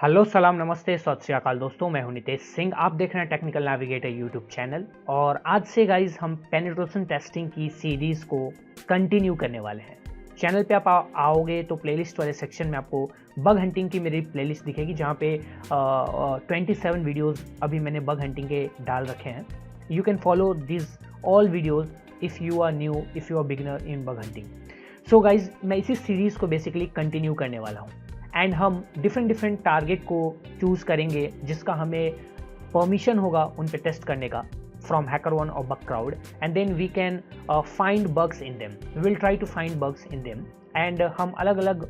Hello सलाम नमस्ते सत श्री अकाल दोस्तों, मैं हूं नितेश सिंह। आप देख रहे हैं टेक्निकल नेविगेटर यूट्यूब चैनल। और आज से गाइज हम पेनिट्रेशन टेस्टिंग की सीरीज़ को कंटिन्यू करने वाले हैं। चैनल पे आप आओगे तो प्लेलिस्ट वाले सेक्शन में आपको बग हंटिंग की मेरी प्लेलिस्ट दिखेगी, जहां पे 27 वीडियोस अभी मैंने बग हंटिंग के डाल रखे हैं। You can follow this all videos if you are new, if you are beginner in bug hunting. So guys मैं इसी सीरीज़ को बेसिकली कंटिन्यू करने वाला हूँ एंड हम डिफरेंट टारगेट को चूज़ करेंगे जिसका हमें परमिशन होगा उन पे टेस्ट करने का फ्रॉम HackerOne और Bugcrowd, and then we can find bugs in them. We will try to find bugs in them and हम अलग अलग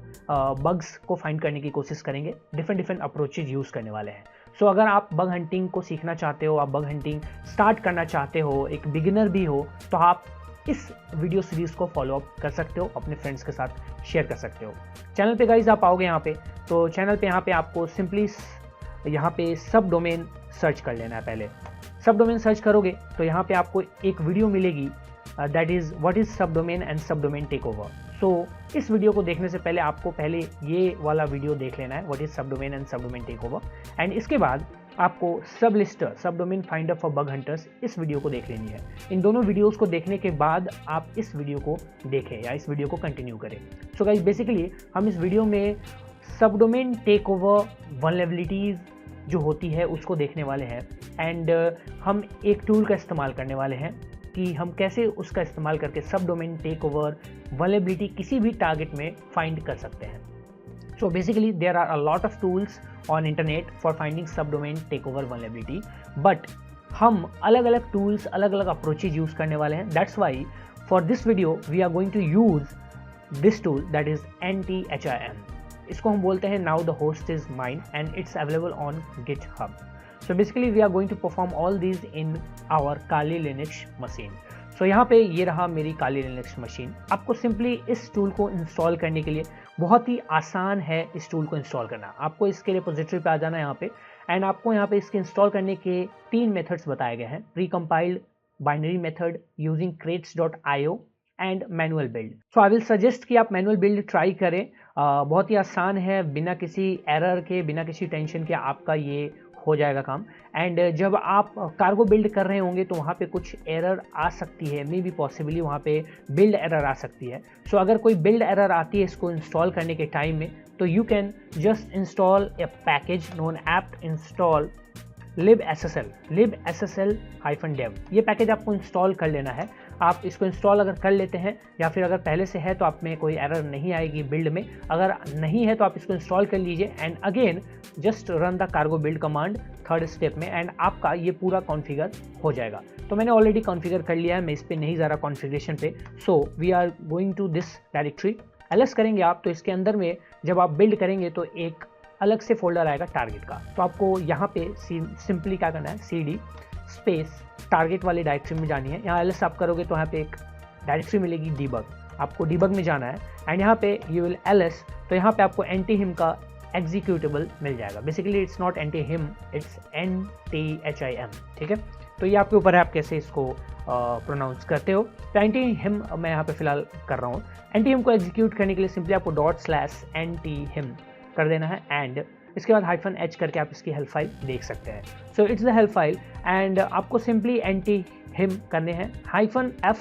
बग्स को फाइंड करने की कोशिश करेंगे। डिफरेंट अप्रोचेज यूज़ करने वाले हैं। सो अगर आप बग हंटिंग को सीखना चाहते हो, आप बग हंटिंग स्टार्ट करना चाहते हो, एक बिगिनर भी हो, तो आप इस वीडियो सीरीज़ को फॉलो अप कर सकते हो, अपने फ्रेंड्स के साथ शेयर कर सकते हो। चैनल पे गाइज आप आओगे यहाँ पे, तो चैनल पे यहाँ पे आपको सिंपली यहाँ पे सब डोमेन सर्च कर लेना है। पहले सब डोमेन सर्च करोगे तो यहाँ पे आपको एक वीडियो मिलेगी, दैट इज़ व्हाट इज़ सब डोमेन एंड सब डोमेन टेक ओवर। सो इस वीडियो को देखने से पहले आपको पहले ये वाला वीडियो देख लेना है, व्हाट इज़ सब डोमेन एंड सब डोमेन टेक ओवर। एंड इसके बाद आपको सब लिस्टर, सब domain finder for bug hunters, इस वीडियो को देख लेनी है। इन दोनों वीडियोस को देखने के बाद आप इस वीडियो को देखें या इस वीडियो को कंटिन्यू करें। सो गाइस बेसिकली हम इस वीडियो में सब डोमेन टेक ओवर वल्नरेबिलिटीज़ जो होती है उसको देखने वाले हैं एंड हम एक टूल का इस्तेमाल करने वाले हैं कि हम कैसे उसका इस्तेमाल करके सब डोमेन टेक ओवर वल्नरेबिलिटी किसी भी टारगेट में फाइंड कर सकते हैं। So basically there are a lot of tools on internet for finding subdomain takeover vulnerability, but हम अलग अलग tools, अलग अलग approaches use करने वाले हैं। That's why for this video we are going to use this tool, that is NTHIM। इसको हम बोलते हैं now the host is mine and it's available on GitHub। So basically we are going to perform all these in our Kali Linux machine। सो यहाँ पे ये रहा मेरी काली Linux machine. आपको सिंपली इस टूल को इंस्टॉल करने के लिए बहुत ही आसान है इस टूल को इंस्टॉल करना। आपको इसके रिपोजिटरी पे आ जाना है यहाँ पे, एंड आपको यहाँ पे इसके इंस्टॉल करने के 3 मेथड्स बताए गए हैं: pre compiled, binary method using crates.io and manual build. So I will suggest कि आप मैनुअल बिल्ड ट्राई करें। बहुत ही आसान है, बिना किसी एरर के, बिना किसी टेंशन के आपका ये हो जाएगा काम। एंड जब आप कार्गो बिल्ड कर रहे होंगे तो वहाँ पे कुछ एरर आ सकती है, मे बी पॉसिबली वहाँ पे बिल्ड एरर आ सकती है। सो अगर कोई बिल्ड एरर आती है इसको इंस्टॉल करने के टाइम में, तो you can just install A package known apt install libssl-dev। ये पैकेज आपको इंस्टॉल कर लेना है। आप इसको इंस्टॉल अगर कर लेते हैं या फिर अगर पहले से है तो आप में कोई एरर नहीं आएगी बिल्ड में। अगर नहीं है तो आप इसको इंस्टॉल कर लीजिए and again just run the cargo build command 3rd step में, एंड आपका ये पूरा कॉन्फ़िगर हो जाएगा। तो मैंने ऑलरेडी कॉन्फ़िगर कर लिया है, मैं इस पर नहीं जा रहा कॉन्फ़िगरेशन पे। So we are going to this directory. ls करेंगे आप तो इसके अंदर में जब आप बिल्ड करेंगे तो एक अलग से फोल्डर आएगा टारगेट का। तो आपको यहाँ पे सिंपली क्या करना है, cd स्पेस टारगेट वाली डायरेक्टरी में जानी है। यहाँ ls आप करोगे तो यहाँ पे एक डायरेक्टरी मिलेगी debug, आपको debug में जाना है एंड यहाँ पे यू विल ls, तो यहाँ पे आपको NTHIM का एग्जीक्यूटेबल मिल जाएगा। Basically it's not NTHIM, it's NTHIM, ठीक है। तो ये आपके ऊपर है आप कैसे इसको प्रोनाउंस करते हो। तो NTHIM मैं यहाँ पे फिलहाल कर रहा हूँ। NTHIM को एग्जीक्यूट करने के लिए सिंपली आपको ./NTHIM कर देना है एंड इसके बाद -h करके आप इसकी हेल्प फाइल देख सकते हैं। So it's the help file and आपको सिंपली NTHIM करने हैं। -f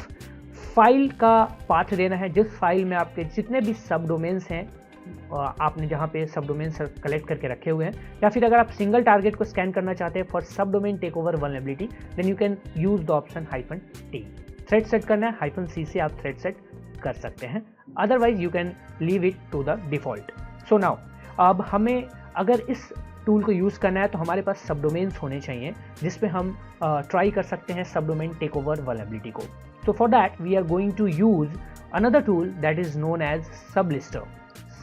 फाइल का पाथ देना है, जिस फाइल में आपके जितने भी सब डोमेन्स हैं आपने जहाँ पे सब डोमेन्स कलेक्ट करके रखे हुए हैं, या फिर अगर आप सिंगल टारगेट को स्कैन करना चाहते हैं फॉर सब domain take over vulnerability, then you can use the option -t। Thread set करना है, -c से आप थ्रेड सेट कर सकते हैं, otherwise you can leave it to the default. So now अब हमें अगर इस टूल को यूज़ करना है तो हमारे पास सब डोमेन्स होने चाहिए जिस पे हम ट्राई कर सकते हैं सब डोमेन टेक ओवर वल्नरेबिलिटी को। तो for that we are going to use another tool that is known as सबलिस्टर।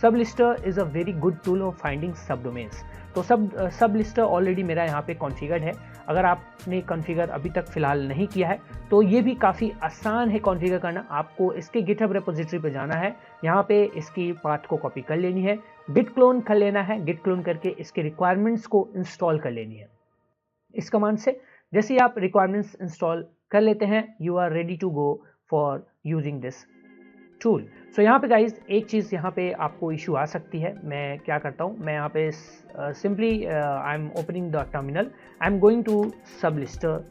सबलिस्टर is a very good tool of finding सब डोमेन्स। तो सबलिस्टर ऑलरेडी मेरा यहाँ पे कॉन्फ़िगर्ड है। अगर आपने कॉन्फ़िगर अभी तक फ़िलहाल नहीं किया है तो ये भी काफ़ी आसान है कॉन्फ़िगर करना। आपको इसके गिटहब रेपोजिटरी पे जाना है, यहाँ पे इसकी पाथ को कॉपी कर लेनी है, गिट क्लोन कर लेना है, गिट क्लोन करके इसके रिक्वायरमेंट्स को इंस्टॉल कर लेनी है इस कमांड से। जैसे ही आप रिक्वायरमेंट्स इंस्टॉल कर लेते हैं, you are ready to go for using this tool. सो यहाँ पे गाइज एक चीज़ यहाँ पे आपको इशू आ सकती है। मैं क्या करता हूँ, मैं यहाँ पे simply I am opening the terminal, I am going to सबलिस्टर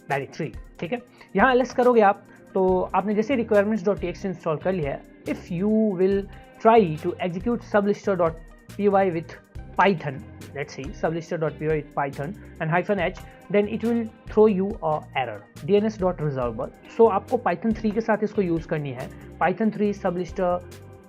directory. ठीक है, यहाँ एलएस करोगे आप, तो आपने जैसे requirements.txt इंस्टॉल कर लिया है, if you will try to execute sublister.py with Python, let's see sublister.py with Python and -h, then it will throw you a error dns.resolver। so आपको Python 3 के साथ इसको यूज़ करनी है, Python 3 sublister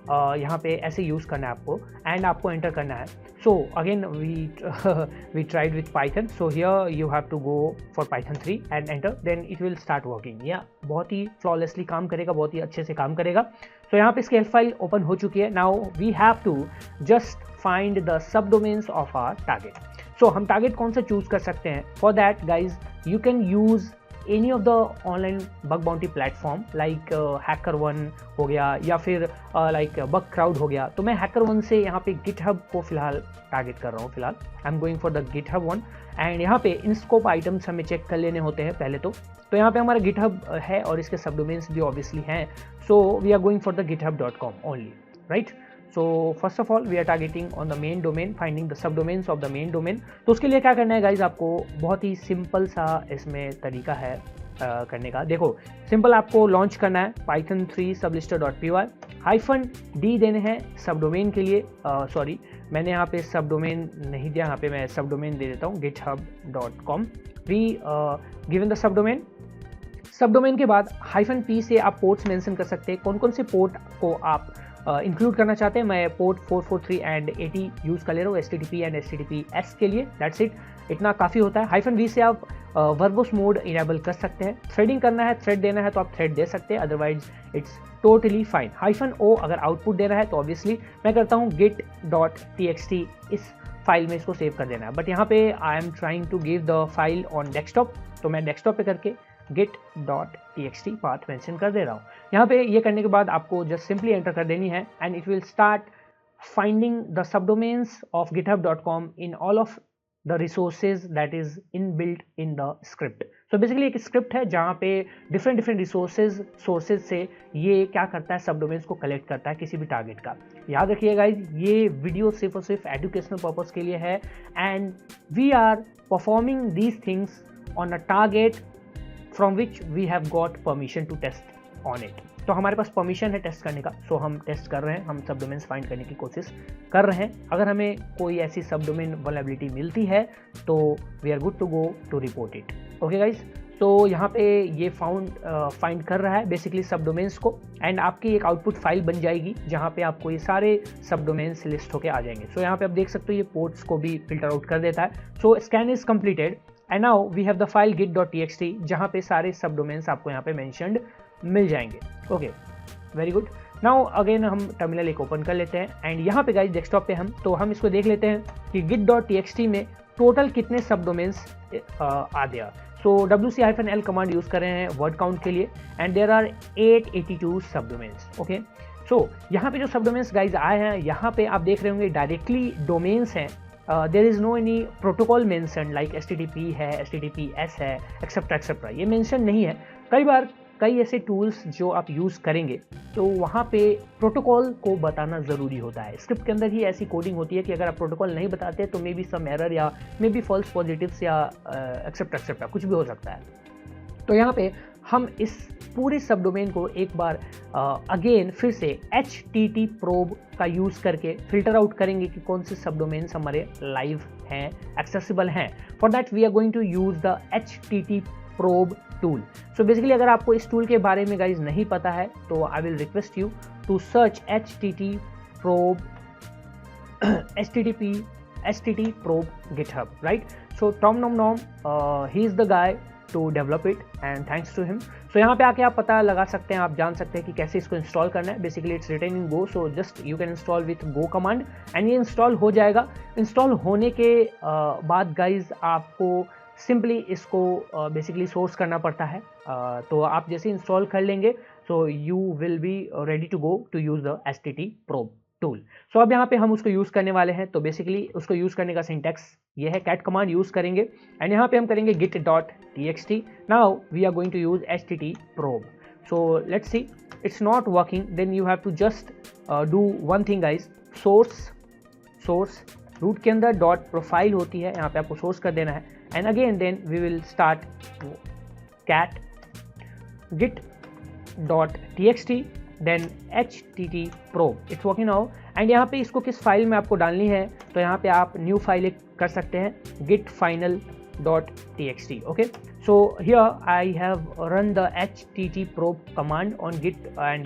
यहाँ पे ऐसे यूज़ करना है आपको, एंड आपको एंटर करना है। So again we tried with Python, so here you have to go for Python 3 and enter, then it will start working. या बहुत ही फ्लॉलेसली काम करेगा, बहुत ही अच्छे से काम करेगा। सो यहाँ पे इसकी हेल्प फाइल ओपन हो चुकी है। Now we have to just find the sub domains of our target. सो हम टारगेट कौन सा चूज कर सकते हैं? For that guys you can use any of the online bug bounty platform like HackerOne हो गया, या फिर लाइक बग क्राउड हो गया। तो मैं HackerOne से यहाँ पे GitHub को फिलहाल टारगेट कर रहा हूँ। फिलहाल I am going for the GitHub one, and यहाँ पे इन स्कोप आइटम्स हमें चेक कर लेने होते हैं पहले तो यहाँ पे हमारा GitHub है और इसके सब डोमेन्स भी ऑब्वियसली हैं। So we are going for the github.com only, right. So first of all we are targeting on the main domain, finding the sub domains of the main domain. तो उसके लिए क्या करना है गाइज, आपको बहुत ही सिंपल सा इसमें तरीका है करने का। देखो सिंपल, आपको लॉन्च करना है Python 3 sublister.py, -d देने हैं सब डोमेन के लिए। सॉरी मैंने यहाँ पे सब डोमेन नहीं दिया, यहाँ पे मैं सब डोमेन दे देता हूँ github.com। We given the sub domain. सब डोमेन के बाद -p से आप पोर्ट्स मेंशन कर सकते हैं, कौन कौन से पोर्ट को आप इंक्लूड करना चाहते हैं। मैं पोर्ट 443 एंड 80 यूज़ कर ले रहा हूँ HTTP एंड HTTPS के लिए, दैट्स इट, इतना काफ़ी होता है। -v से आप वर्बोस मोड इनेबल कर सकते हैं। थ्रेडिंग करना है, थ्रेड देना है तो आप थ्रेड दे सकते हैं, otherwise it's totally fine. -o अगर आउटपुट देना है तो ऑब्वियसली मैं करता हूँ git.txt, इस फाइल में इसको सेव कर देना है। बट यहाँ पे I am trying to give the file on desktop, तो मैं डेस्कटॉप पे करके git.txt पाथ मेंशन कर दे रहा हूँ। यहाँ पे ये करने के बाद आपको जस्ट सिंपली एंटर कर देनी है and it will start finding the sub domains of github.com in all of the resources that is inbuilt in the script. So basically एक स्क्रिप्ट है जहाँ पे डिफरेंट सोर्सेज से ये क्या करता है, सब डोमेन्स को कलेक्ट करता है किसी भी टारगेट का। याद रखिए गाइज, ये वीडियो सिर्फ और सिर्फ एजुकेशनल पर्पज के लिए है and we are performing these things on a target from which we have got permission to test on it। तो हमारे पास परमिशन है टेस्ट करने का, सो हम टेस्ट कर रहे हैं, हम सब डोमेन्स फाइंड करने की कोशिश कर रहे हैं। अगर हमें कोई ऐसी सब डोमेन वल्नरेबिलिटी मिलती है तो we are good to go to report it. Okay guys, तो यहाँ पे ये फाइंड कर रहा है बेसिकली सब डोमेन्स को, एंड आपकी एक आउटपुट फाइल बन जाएगी जहाँ पे आपको ये सारे सब डोमेन्स लिस्ट होके आ जाएंगे। सो यहाँ पे आप देख सकते हो ये पोर्ट्स को भी फिल्टर आउट कर देता है। सो scan is completed and now we have the file git.txt जहाँ पे सारे सब डोमेन्स आपको यहाँ पे मेंशन्ड मिल जाएंगे। Okay, very good. Now again हम टर्मिनल एक ओपन कर लेते हैं एंड यहाँ पे गाइस डेस्कटॉप पे हम इसको देख लेते हैं कि git.txt में टोटल कितने सब डोमेन्स आ गया। सो wc-l कमांड यूज कर रहे हैं वर्ड काउंट के लिए एंड देयर आर 882 सब डोमेन्स। ओके, सो यहाँ पे जो सब डोमेन्स गाइज आए हैं, यहाँ पे आप देख रहे होंगे डायरेक्टली डोमेन्स हैं। There is no any protocol mention like HTTP है, HTTPS है, एक्सेट्रा, ये मेंशन नहीं है। कई बार कई ऐसे टूल्स जो आप यूज़ करेंगे तो वहाँ पे प्रोटोकॉल को बताना ज़रूरी होता है। स्क्रिप्ट के अंदर ही ऐसी कोडिंग होती है कि अगर आप प्रोटोकॉल नहीं बताते तो मे बी सम एरर या मे बी फॉल्स पॉजिटिव्स या एक्सेट्रा कुछ भी हो सकता है। तो यहाँ पे हम इस पूरे सब डोमेन को एक बार अगेन फिर से HTT प्रोब का यूज़ करके फिल्टर आउट करेंगे कि कौन से सब डोमेन्स हमारे लाइव हैं, एक्सेसिबल हैं। For that we are going to use the HTT probe tool. So basically अगर आपको इस टूल के बारे में गाइज नहीं पता है तो I will request you to search HTT probe HTT probe GitHub, right. So Tom Nom he is the guy to develop it and thanks to him. सो यहाँ पे आके आप पता लगा सकते हैं, आप जान सकते हैं कि कैसे इसको इंस्टॉल करना है। Basically it's written in go, so just you can install with go command and ये इंस्टॉल हो जाएगा। इंस्टॉल होने के बाद गाइज आपको सिंपली इसको बेसिकली सोर्स करना पड़ता है। तो आप जैसे इंस्टॉल कर लेंगे so you will be ready to go to use the HTT probe tool. सो अब यहाँ पे हम उसको यूज़ करने वाले हैं। तो बेसिकली उसको यूज़ करने का सिंटैक्स ये है, कैट कमांड यूज़ करेंगे एंड यहाँ पे हम करेंगे git.txt। Now we are going to use HTT probe. So let's see, it's not working. Then you have to just do one thing guys, source root के अंदर dot profile होती है, यहाँ पे आपको सोर्स कर देना है. And again then we will start cat git dot txt then htt probe, it's working now. And यहाँ पे इसको किस फाइल में आपको डालनी है, तो यहाँ पे आप न्यू फाइल कर सकते हैं git final dot txt. Okay, so here I have run the htt probe command on git and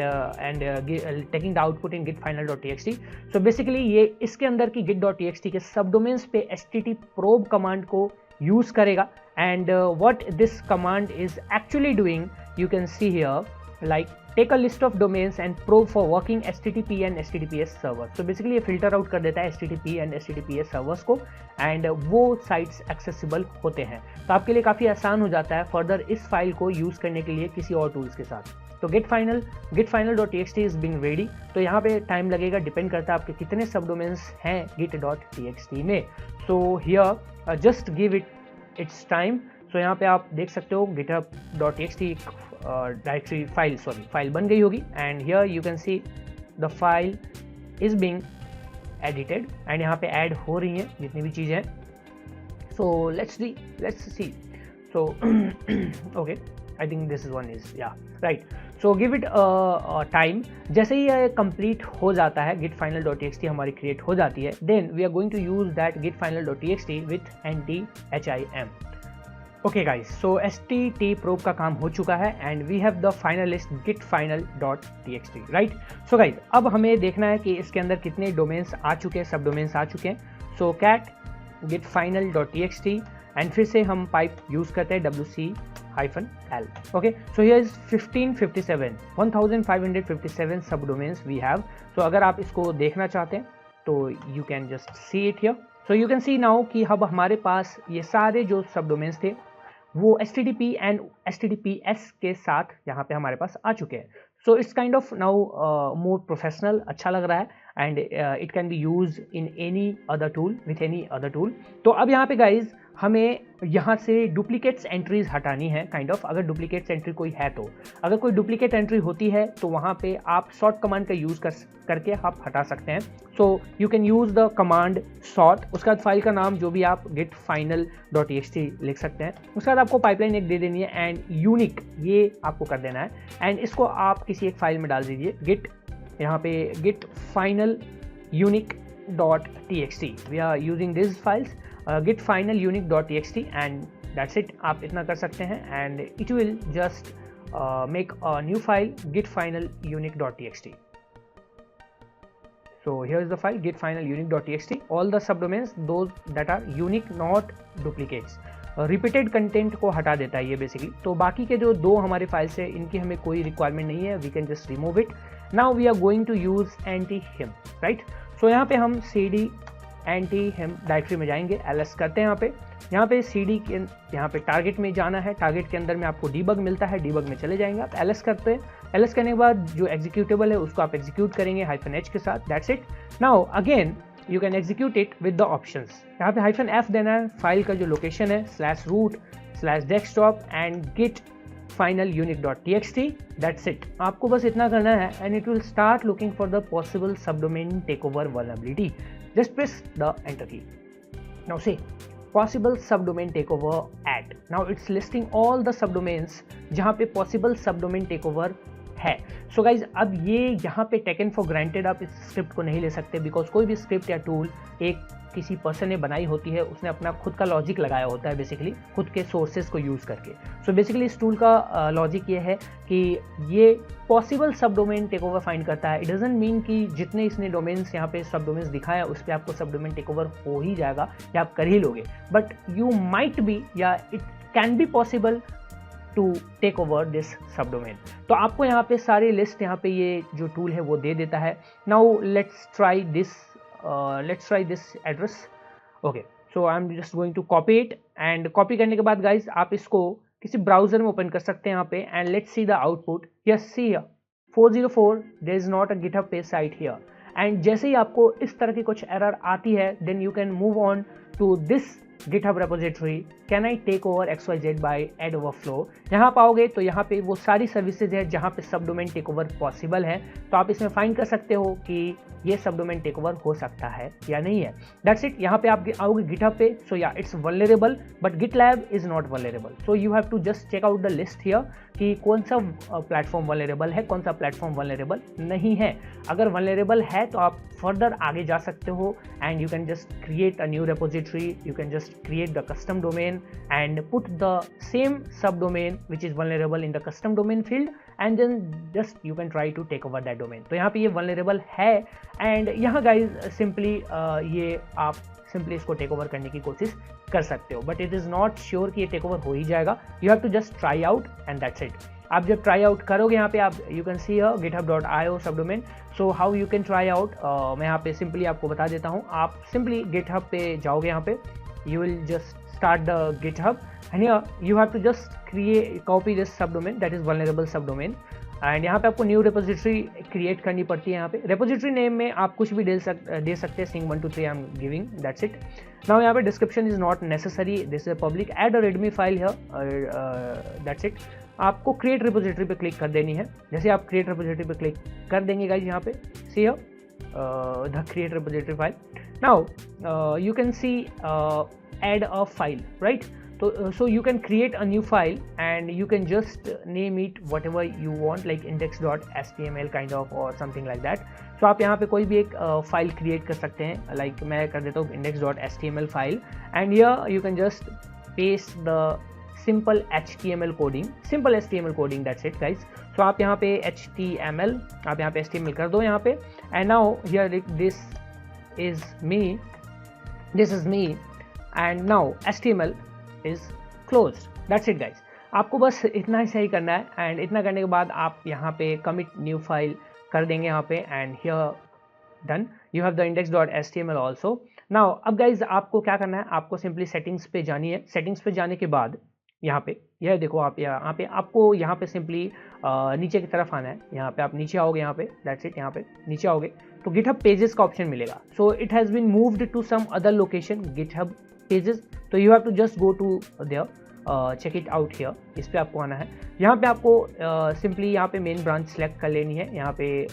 taking the output in git final dot txt. so basically ये इसके अंदर की git dot txt के सब domains पे htt probe command को use करेगा. and what this command is actually doing, you can see here, like take a list of domains and probe for working HTTP and HTTPS servers. so basically ये filter out कर देता है HTTP and HTTPS servers को, and वो sites accessible होते हैं. तो आपके लिए काफ़ी आसान हो जाता है फर्दर इस फाइल को यूज़ करने के लिए किसी और टूल्स के साथ. तो git final.txt is being ready. तो यहाँ पे टाइम लगेगा, डिपेंड करता है आपके कितने सब डोमेन्स हैं git.txt में. so here just give it its time. so यहाँ पे आप देख सकते हो github.txt डायरेक्टरी फाइल बन गई होगी. And here you can see the file is being edited, and यहाँ पे ऐड हो रही हैं जितनी भी चीज़ें हैं. So let's see. So okay, I think this is one is या right. So give it time. जैसे ही ये कंप्लीट हो जाता है, git final.txt हमारी क्रिएट हो जाती है, then we are going to use that git final.txt with NTHIM. Okay guys, so HTT probe का काम हो चुका है and we have the finalist git final.txt, right. So guys अब हमें देखना है कि इसके अंदर कितने डोमेन्स आ चुके हैं, सब डोमेन्स आ चुके हैं. सो cat git final.txt एंड फिर से हम पाइप यूज करते हैं wc-l. Okay, so here is 1557 सब डोमेन्स वी हैव. सो अगर आप इसको देखना चाहते हैं तो you can just see it here. So you can see now कि अब हमारे पास ये सारे जो सब डोमेन्स थे वो HTTP एंड HTTPS के साथ यहाँ पे हमारे पास आ चुके हैं. So it's kind of now more professional, अच्छा लग रहा है. And it can be use in any other tool with any other tool. तो अब यहाँ पे गाइज हमें यहाँ से डुप्लीकेट्स एंट्रीज हटानी है काइंड ऑफ. अगर डुप्लीकेट्स एंट्री कोई है तो अगर कोई डुप्लीकेट एंट्री होती है तो वहाँ पे आप सॉर्ट कमांड का यूज़ करके आप हटा सकते हैं. So you can use the command sort. उसके बाद फाइल का नाम जो भी आप git final.txt लिख सकते हैं. उसके बाद आपको पाइपलाइन एक दे देनी है एंड यूनिक ये आपको कर देना है. एंड इसको आप किसी एक फाइल में डाल दीजिए git, यहाँ पे git final unique.txt. We are using this files git final unique.txt and that's it. आप इतना कर सकते हैं and it will just make a new file git final unique.txt. so here is the file git final unique.txt. all the subdomains those that are unique not duplicates. Repeated content को हटा देता है ये बेसिकली. तो बाकी के जो दो हमारे फाइल्स है इनकी हमें कोई रिक्वायरमेंट नहीं है, we can just remove it. Now we are going to use NTHIM, right. सो यहाँ पे हम cd NTHIM डायरेक्टरी में जाएंगे, ls करते हैं यहाँ पे cd के यहाँ पे टारगेट में जाना है. टारगेट के अंदर में आपको डीबग मिलता है, डीबग में चले जाएंगे आप, ls करते हैं. ls करने के बाद जो एग्जीक्यूटेबल है उसको आप एग्जीक्यूट करेंगे -h के साथ. That's it. Now again you can execute it with the options. यहाँ पे -f देना है, फाइल का जो लोकेशन है /root/desktop and git final unique.txt. that's it. आपको बस इतना करना है and it will start looking for the possible subdomain takeover vulnerability. just press the enter key. now say possible subdomain takeover at. now it's listing all the subdomains जहाँ पे possible subdomain takeover है. So guys अब ये यहाँ पे taken for granted आप इस script को नहीं ले सकते, बिकॉज कोई भी स्क्रिप्ट या टूल एक किसी पर्सन ने बनाई होती है, उसने अपना खुद का लॉजिक लगाया होता है बेसिकली खुद के सोर्सेज को यूज़ करके. सो बेसिकली इस टूल का लॉजिक ये है कि ये पॉसिबल सब डोमेन टेक ओवर फाइंड करता है. इट डजंट मीन कि जितने इसने डोमेन्स यहाँ पे सब डोमेन्स दिखाया उस पर आपको सब डोमेन टेक ओवर हो ही जाएगा या आप कर ही लोगे, बट यू माइट बी या it can be possible to take over this सब डोमेन. तो आपको यहाँ पे सारी लिस्ट यहाँ पे ये जो टूल है वो दे देता है. Now let's try this address. Okay, so I am just going to copy it and copy करने के बाद गाइज आप इसको किसी ब्राउजर में ओपन कर सकते हैं यहाँ पे and let's see the output. Yes, see here 404 there is not a GitHub page site here. And जैसे ही आपको इस तरह की कुछ एरर आती है then you can move on to this GitHub repository, can I take over XYZ by add overflow। यहाँ पाओगे तो यहाँ पे वो सारी सर्विसेज है जहाँ पे सब डोमेन टेक ओवर पॉसिबल है। तो आप इसमें फाइंड कर सकते हो कि ये सब डोमेन टेक ओवर हो सकता है या नहीं है। That's it. यहाँ पे आप आओगे GitHub पे, सो या it's vulnerable but GitLab is not vulnerable. So you have to just check out the list here कि कौन सा प्लेटफॉर्म वल्नरेबल है, कौन सा प्लेटफॉर्म वल्नरेबल नहीं है। अगर वल्नरेबल है तो आप फर्दर आगे जा सकते हो and you can just create a new repository, you can just create the custom domain and put the same subdomain which is vulnerable in the custom domain field and then just you can try to take over that domain। तो यहाँ पे ये vulnerable है and यहाँ guys simply ये आप simply इसको take over करने की कोशिश कर सकते हो, but it is not sure कि ये टेक ओवर हो ही जाएगा। You have to just try out and that's it. आप जब ट्राई आउट करोगे यहाँ पे आप यू कैन सी github.io सब domain. So how you can try out, मैं यहाँ पे सिंपली आपको बता देता हूँ। आप सिंपली GitHub पे जाओगे, यहाँ पे you will just start the GitHub and you have to just create copy this सब डोमेन दैट इज वल्नरेबल सब डोमेन एंड यहाँ पे आपको न्यू रेपोजिटरी क्रिएट करनी पड़ती है। यहाँ पे रेपोजिटरी नेम में आप कुछ भी दे सकते हैं, सिंग 1 2 3 I am giving, that's it. Now यहाँ पे description is not necessary, this is public, add a Redmi file here, that's it. आपको क्रिएट रेपोजिटरी पे क्लिक कर देनी है। जैसे आप क्रिएट रेपोजिटरी पे क्लिक कर देंगे गाइज, यहाँ पे see here the create repository file. Now you can see add a file, right. So you can create a new file and you can just name it whatever you want, like index.html kind of or something like that। So आप यहाँ पे कोई भी एक file create कर सकते हैं, like मैं कर देता हूँ index.html file and here you can just paste the simple HTML coding, that's it guys। So आप यहाँ पे HTML, आप यहाँ पे HTML कर दो यहाँ पे and now here this is me and now HTML is closed, that's it guys। आपको बस इतना ही सही करना है एंड इतना करने के बाद आप यहाँ पे commit new file कर देंगे यहाँ पे and here done, you have the index.html also। now अब guys आपको क्या करना है, आपको सिंपली सेटिंग्स पे जानी है। सेटिंग्स पे जाने के बाद यहाँ पे यह देखो, आप यहाँ पे आपको यहाँ पे सिंपली नीचे की तरफ आना है। यहाँ पे आप नीचे आओगे, यहाँ पे दैट्स इट, यहाँ पे नीचे आओगे तो GitHub पेजेस का ऑप्शन मिलेगा। So it has been moved to some other location, GitHub pages. तो you have to just go to their, check it out here, इस पे आपको आना है। यहाँ पे आपको सिंपली यहाँ पे मेन ब्रांच सेलेक्ट कर लेनी है, यहाँ पे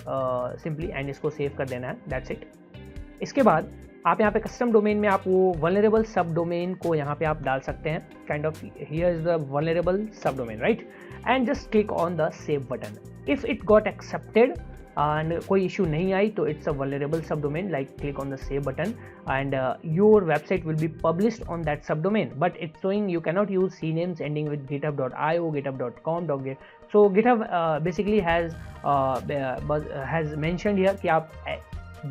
सिंपली एंड इसको सेव कर देना है, दैट्स इट। इसके बाद आप यहाँ पे कस्टम डोमेन में आप वो वल्नरेबल सब डोमेन को यहाँ पे आप डाल सकते हैं, kind of here is the vulnerable सब domain, right. And just click on the save button. If it got accepted and कोई इशू नहीं आई तो इट्स अ वल्नरेबल सब domain, like click on the save button and your website will be published on that subdomain, but it's showing you cannot use cnames ending with github.io, github.com, so GitHub basically has mentioned here कि आप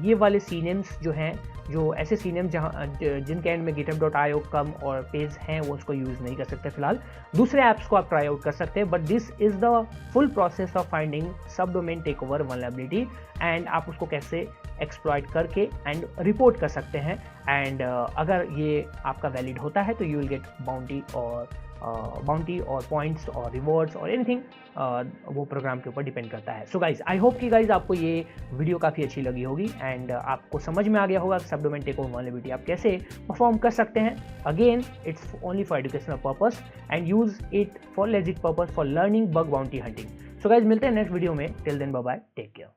ये वाले cnames जो हैं, जो ऐसे cnames जहाँ जिनके एंड में github.io कम और पेज हैं वो उसको यूज़ नहीं कर सकते फिलहाल। दूसरे ऐप्स को आप ट्राई आउट कर सकते हैं, but this is the full process of finding सब domain take over vulnerability and आप उसको कैसे एक्सप्लॉइट करके एंड रिपोर्ट कर सकते हैं। एंड अगर ये आपका वैलिड होता है तो यू विल गेट बाउंटी और पॉइंट्स और रिवॉर्ड्स और एनीथिंग, वो प्रोग्राम के ऊपर डिपेंड करता है। सो गाइज आई होप कि गाइज आपको ये वीडियो काफ़ी अच्छी लगी होगी एंड आपको समझ में आ गया होगा सब डोमेन टेक ओवर वल्नरेबिलिटी आप कैसे परफॉर्म कर सकते हैं। Again it's only for educational purpose and use it for legit purpose for learning bug bounty hunting. So guys मिलते हैं नेक्स्ट वीडियो में, till then bye bye, take care.